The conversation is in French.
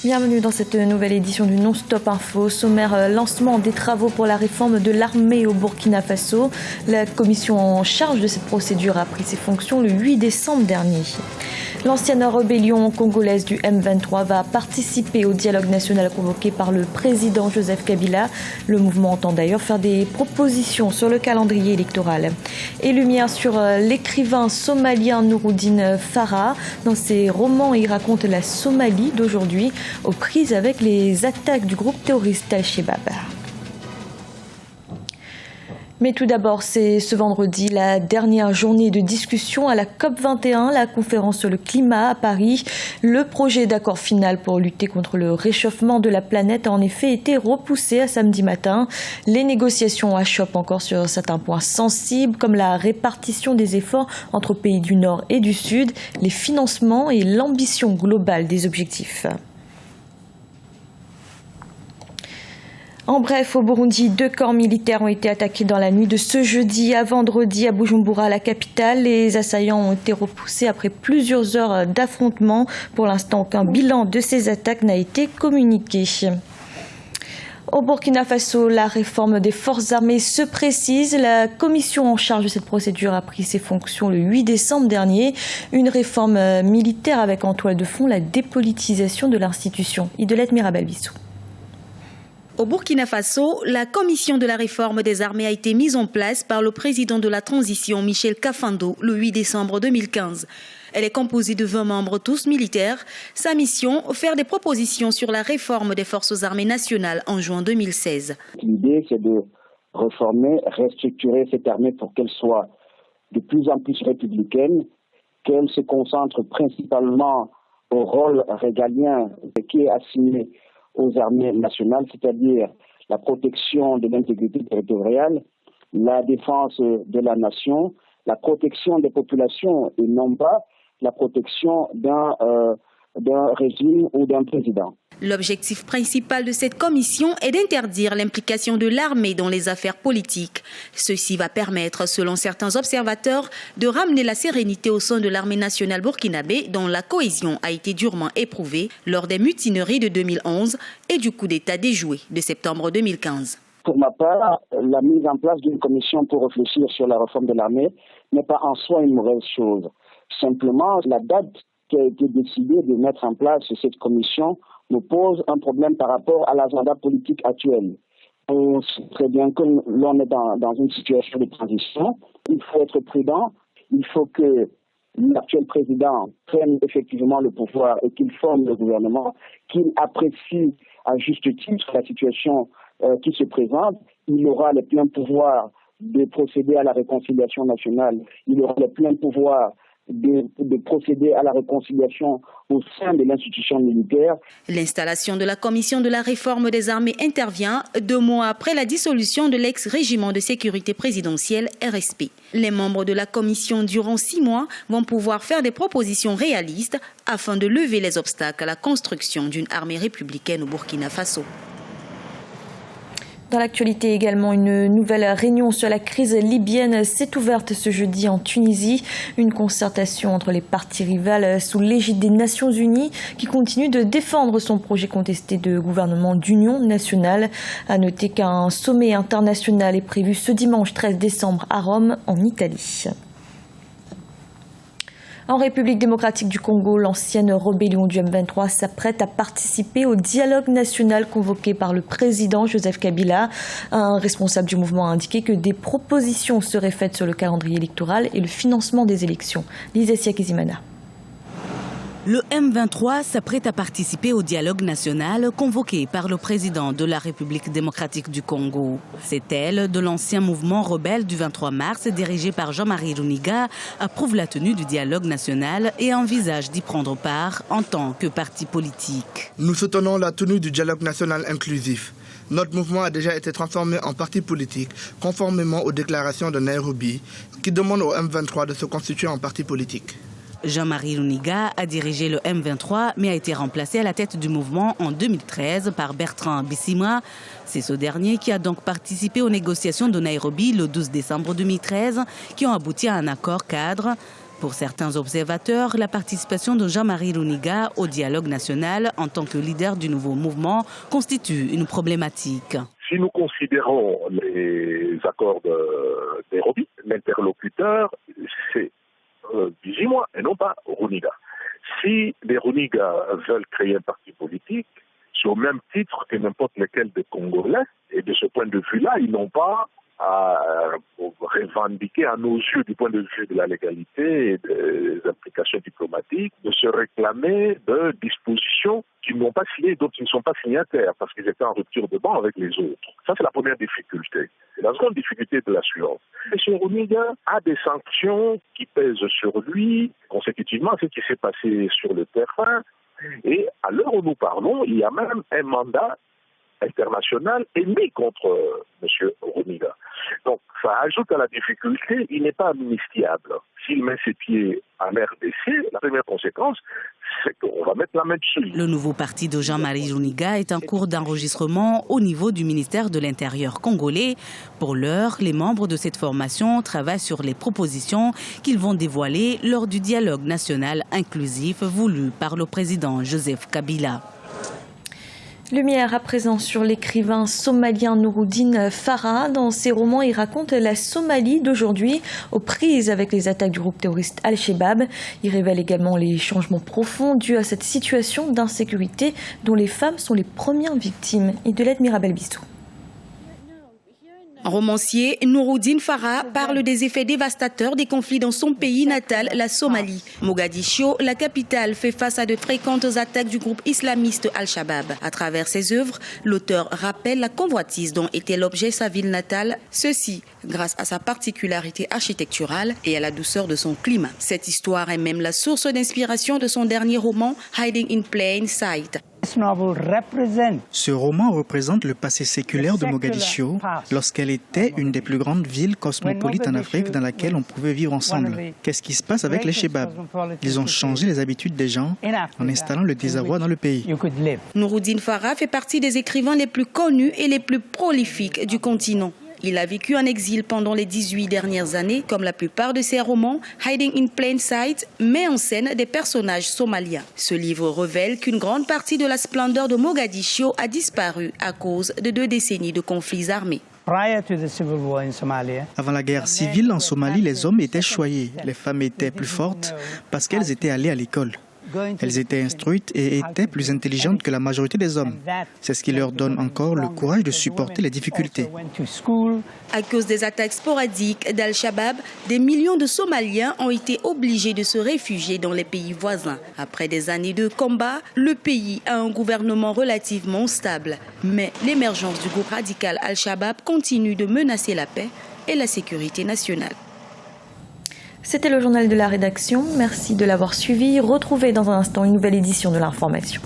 Bienvenue dans cette nouvelle édition du Non-Stop Info. Sommaire, lancement des travaux pour la réforme de l'armée au Burkina Faso. La commission en charge de cette procédure a pris ses fonctions le 8 décembre dernier. L'ancienne rébellion congolaise du M23 va participer au dialogue national convoqué par le président Joseph Kabila. Le mouvement entend d'ailleurs faire des propositions sur le calendrier électoral. Et lumière sur l'écrivain somalien Nouroudine Farah. Dans ses romans, il raconte la Somalie d'aujourd'hui, aux prises avec les attaques du groupe terroriste Al-Shabaab. Mais tout d'abord, c'est ce vendredi la dernière journée de discussion à la COP21, la conférence sur le climat à Paris. Le projet d'accord final pour lutter contre le réchauffement de la planète a en effet été repoussé à samedi matin. Les négociations achoppent encore sur certains points sensibles, comme la répartition des efforts entre pays du Nord et du Sud, les financements et l'ambition globale des objectifs. En bref, au Burundi, 2 camps militaires ont été attaqués dans la nuit de ce jeudi à vendredi à Bujumbura, la capitale. Les assaillants ont été repoussés après plusieurs heures d'affrontements. Pour l'instant, aucun bilan de ces attaques n'a été communiqué. Au Burkina Faso, la réforme des forces armées se précise. La commission en charge de cette procédure a pris ses fonctions le 8 décembre dernier. Une réforme militaire avec en toile de fond la dépolitisation de l'institution. Idelette Mirabel-Bissou. Au Burkina Faso, la commission de la réforme des armées a été mise en place par le président de la transition, Michel Kafando, le 8 décembre 2015. Elle est composée de 20 membres, tous militaires. Sa mission, faire des propositions sur la réforme des forces armées nationales en juin 2016. L'idée, c'est de réformer, restructurer cette armée pour qu'elle soit de plus en plus républicaine, qu'elle se concentre principalement au rôle régalien qui est assigné aux armées nationales, c'est-à-dire la protection de l'intégrité territoriale, la défense de la nation, la protection des populations et non pas la protection d'un régime ou d'un président. L'objectif principal de cette commission est d'interdire l'implication de l'armée dans les affaires politiques. Ceci va permettre, selon certains observateurs, de ramener la sérénité au sein de l'armée nationale burkinabé, dont la cohésion a été durement éprouvée lors des mutineries de 2011 et du coup d'État déjoué de septembre 2015. Pour ma part, la mise en place d'une commission pour réfléchir sur la réforme de l'armée n'est pas en soi une mauvaise chose. Simplement, la date qui a été décidée de mettre en place cette commission nous pose un problème par rapport à l'agenda politique actuel. On sait très bien que l'on est dans une situation de transition. Il faut être prudent. Il faut que l'actuel président prenne effectivement le pouvoir et qu'il forme le gouvernement, qu'il apprécie à juste titre la situation qui se présente. Il aura le plein pouvoir de procéder à la réconciliation nationale. Il aura le plein pouvoir de procéder à la réconciliation au sein de l'institution militaire. L'installation de la commission de la réforme des armées intervient 2 mois après la dissolution de l'ex-régiment de sécurité présidentielle RSP. Les membres de la commission, durant 6 mois, vont pouvoir faire des propositions réalistes afin de lever les obstacles à la construction d'une armée républicaine au Burkina Faso. Dans l'actualité également, une nouvelle réunion sur la crise libyenne s'est ouverte ce jeudi en Tunisie. Une concertation entre les parties rivales sous l'égide des Nations Unies qui continue de défendre son projet contesté de gouvernement d'union nationale. À noter qu'un sommet international est prévu ce dimanche 13 décembre à Rome, en Italie. En République démocratique du Congo, l'ancienne rébellion du M23 s'apprête à participer au dialogue national convoqué par le président Joseph Kabila. Un responsable du mouvement a indiqué que des propositions seraient faites sur le calendrier électoral et le financement des élections. Lisa Siakizimana. Le M23 s'apprête à participer au dialogue national convoqué par le président de la République démocratique du Congo. C'est elle, de l'ancien mouvement rebelle du 23 mars, dirigé par Jean-Marie Runiga, approuve la tenue du dialogue national et envisage d'y prendre part en tant que parti politique. Nous soutenons la tenue du dialogue national inclusif. Notre mouvement a déjà été transformé en parti politique, conformément aux déclarations de Nairobi, qui demandent au M23 de se constituer en parti politique. Jean-Marie Runiga a dirigé le M23 mais a été remplacé à la tête du mouvement en 2013 par Bertrand Bisimwa. C'est ce dernier qui a donc participé aux négociations de Nairobi le 12 décembre 2013 qui ont abouti à un accord cadre. Pour certains observateurs, la participation de Jean-Marie Runiga au dialogue national en tant que leader du nouveau mouvement constitue une problématique. Si nous considérons les accords de Nairobi, l'interlocuteur, c'est Bijimwa et non pas Runiga. Si les Runiga veulent créer un parti politique, c'est au même titre que n'importe lequel des Congolais, et de ce point de vue-là, ils n'ont pas à revendiquer à nos yeux, du point de vue de la légalité et des implications diplomatiques, de se réclamer de dispositions qu'ils n'ont pas signées, dont ils ne sont pas signataires, parce qu'ils étaient en rupture de banc avec les autres. Ça, c'est la première difficulté. Et la seconde difficulté est de la suivante. M. Runiga a des sanctions qui pèsent sur lui, consécutivement à ce qui s'est passé sur le terrain, et à l'heure où nous parlons, il y a même un mandat international émis contre M. Runiga. Donc, ça ajoute à la difficulté, il n'est pas amnistiable. S'il met ses pieds en RDC, la première conséquence, c'est qu'on va mettre la main dessus. Le nouveau parti de Jean-Marie Runiga est en cours d'enregistrement au niveau du ministère de l'Intérieur congolais. Pour l'heure, les membres de cette formation travaillent sur les propositions qu'ils vont dévoiler lors du dialogue national inclusif voulu par le président Joseph Kabila. Lumière à présent sur l'écrivain somalien Nouroudine Farah. Dans ses romans, il raconte la Somalie d'aujourd'hui, aux prises avec les attaques du groupe terroriste Al-Shabaab. Il révèle également les changements profonds dus à cette situation d'insécurité dont les femmes sont les premières victimes. Et de l'aide Mirabel Bissou. Romancier, Nouroudine Farah parle des effets dévastateurs des conflits dans son pays natal, la Somalie. Mogadiscio, la capitale, fait face à de fréquentes attaques du groupe islamiste Al-Shabaab. À travers ses œuvres, l'auteur rappelle la convoitise dont était l'objet sa ville natale, ceci grâce à sa particularité architecturale et à la douceur de son climat. Cette histoire est même la source d'inspiration de son dernier roman, Hiding in Plain Sight. Ce roman représente le passé séculaire de Mogadiscio lorsqu'elle était une des plus grandes villes cosmopolites en Afrique dans laquelle on pouvait vivre ensemble. Qu'est-ce qui se passe avec les Shabaab? Ils ont changé les habitudes des gens en installant le désarroi dans le pays. Nouroudine Farah fait partie des écrivains les plus connus et les plus prolifiques du continent. Il a vécu en exil pendant les 18 dernières années. Comme la plupart de ses romans, Hiding in Plain Sight met en scène des personnages somaliens. Ce livre révèle qu'une grande partie de la splendeur de Mogadiscio a disparu à cause de 2 décennies de conflits armés. Avant la guerre civile en Somalie, les hommes étaient choyés. Les femmes étaient plus fortes parce qu'elles étaient allées à l'école. Elles étaient instruites et étaient plus intelligentes que la majorité des hommes. C'est ce qui leur donne encore le courage de supporter les difficultés. À cause des attaques sporadiques d'Al-Shabaab, des millions de Somaliens ont été obligés de se réfugier dans les pays voisins. Après des années de combat, le pays a un gouvernement relativement stable. Mais l'émergence du groupe radical Al-Shabaab continue de menacer la paix et la sécurité nationale. C'était le journal de la rédaction. Merci de l'avoir suivi. Retrouvez dans un instant une nouvelle édition de l'information.